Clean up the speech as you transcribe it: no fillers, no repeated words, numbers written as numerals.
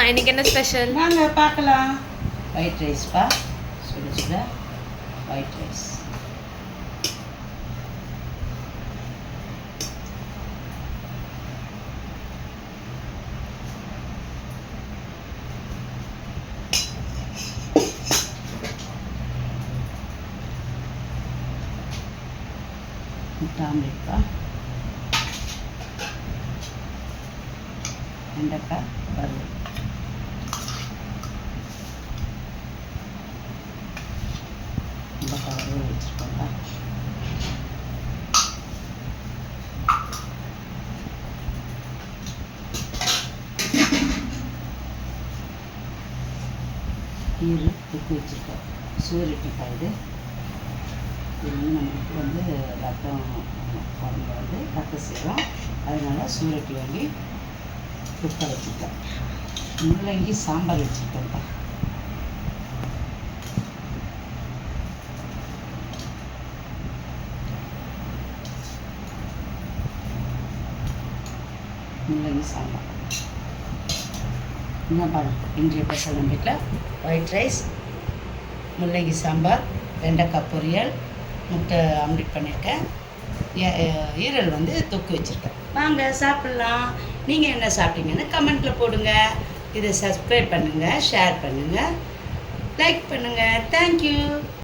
இன்னைக்கு என்ன ஸ்பெஷல்? வாங்க பார்க்கலாம். ஒயிட் ரைஸ்ப்பா, சுட சுட ஒயிட் ரைஸ். முட்டை ஆம்லேட்ப்பா, வெண்டைக்காய் வறுவல். வெண்டைக்காய் வறுவல் வச்சுருக்கோம்ப்பா. ஈரல் தொக்கு வச்சுருக்கோம். சூரியக்காய் இது வந்து நம்மளுக்கு ரத்தம் குழம்பு ரத்தம் செய்கிறோம். அதனால் சூரட்டி வாங்கி குக்கர் வச்சுருக்கேன். முள்ளங்கி சாம்பார் வச்சுருக்கேன்ப்பா. முள்ளங்கி சாம்பார் என்ன பாருங்க. இன்றைய ஸ்பெஷல் நம்ம வீட்டில் ஒயிட் ரைஸ், முள்ளங்கி சாம்பார், வெண்டைக்காய் பொரியல், முட்டை ஆம்லேட் பண்ணியிருக்கேன். ஈரல் தொக்கு வச்சுருக்கேன். வாங்க சாப்பிட்லாம். நீங்கள் என்ன சாப்பிட்டீங்கன்னு கமெண்ட்டில் போடுங்க. இதை சப்ஸ்கிரைப் பண்ணுங்கள், ஷேர் பண்ணுங்கள், லைக் பண்ணுங்கள். தேங்க்யூ.